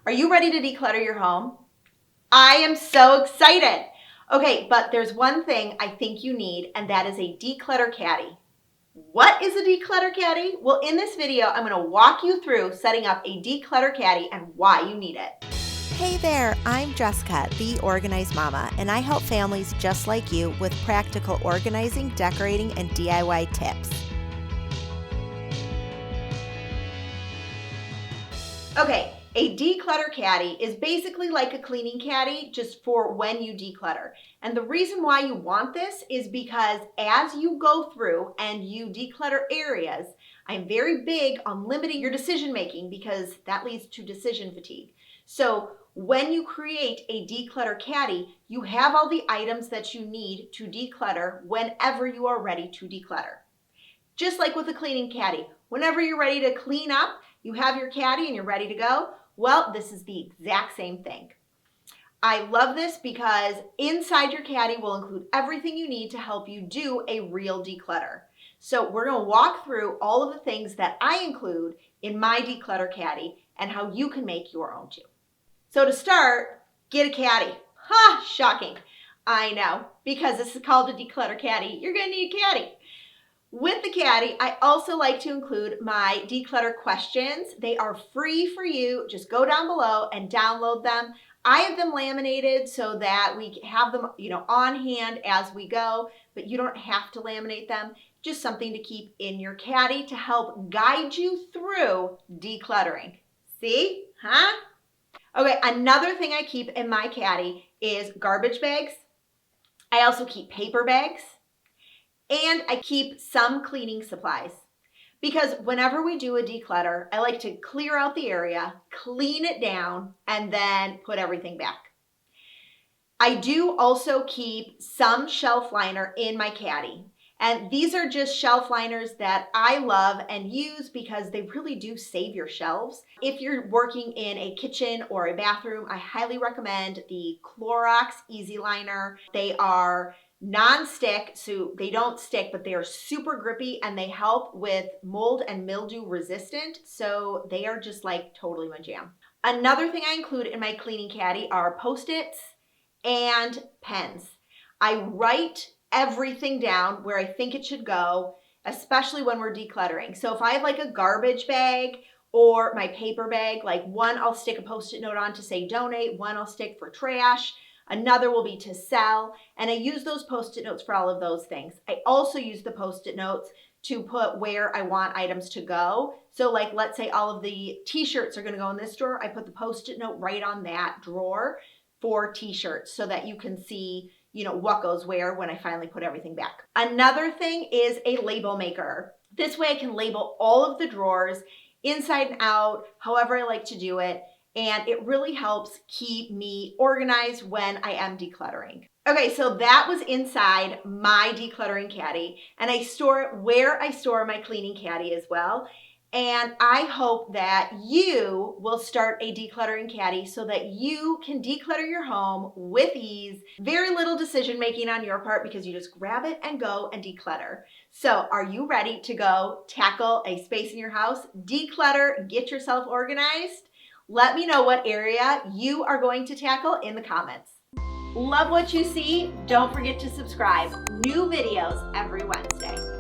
Are you ready to declutter your home? I am so excited. Okay, but there's one thing I think you need, and that is a Declutter Caddy. What is a Declutter Caddy? Well, in this video, I'm gonna walk you through setting up a Declutter Caddy and why you need it. Hey there, I'm Jessica, the Organized Mama, and I help families just like you with practical organizing, decorating, and DIY tips. Okay, a Declutter Caddy is basically like a cleaning caddy just for when you declutter. And the reason why you want this is because as you go through and you declutter areas, I'm very big on limiting your decision making because that leads to decision fatigue. So when you create a Declutter Caddy, you have all the items that you need to declutter whenever you are ready to declutter. Just like with a cleaning caddy, whenever you're ready to clean up, you have your caddy and you're ready to go. Well, this is the exact same thing. I love this because inside your caddy will include everything you need to help you do a real declutter. So we're going to walk through all of the things that I include in my Declutter Caddy and how you can make your own too. So to start, get a caddy. Ha, shocking. I know, because this is called a Declutter Caddy, you're going to need a caddy. With the caddy, I also like to include my Declutter Questions. They are free for you. Just go down below and download them. I have them laminated so that we have them, on hand as we go, but you don't have to laminate them. Just something to keep in your caddy to help guide you through decluttering. See? Huh? Okay, another thing I keep in my caddy is garbage bags. I also keep paper bags. And I keep some cleaning supplies because whenever we do a declutter, I like to clear out the area, clean it down, and then put everything back. I do also keep some shelf liner in my caddy. And these are just shelf liners that I love and use because they really do save your shelves. If you're working in a kitchen or a bathroom, I highly recommend the Clorox Easy Liner. They are non-stick, so they don't stick, but they are super grippy and they help with mold and mildew resistant. So they are just like totally my jam. Another thing I include in my cleaning caddy are Post-its and pens. I write everything down where I think it should go, especially when we're decluttering. So if I have like a garbage bag or my paper bag, like one I'll stick a Post-it note on to say donate, one I'll stick for trash, another will be to sell, and I use those Post-it notes for all of those things. I also use the Post-it notes to put where I want items to go. So like, let's say all of the t-shirts are gonna go in this drawer, I put the Post-it note right on that drawer for t-shirts so that you can see, what goes where when I finally put everything back. Another thing is a label maker. This way I can label all of the drawers inside and out, however I like to do it. And it really helps keep me organized when I am decluttering. Okay, so that was inside my decluttering caddy, and I store it where I store my cleaning caddy as well. And I hope that you will start a decluttering caddy so that you can declutter your home with ease. Very little decision making on your part because you just grab it and go and declutter. So are you ready to go tackle a space in your house, declutter, get yourself organized? Let me know what area you are going to tackle in the comments. Love what you see? Don't forget to subscribe. New videos every Wednesday.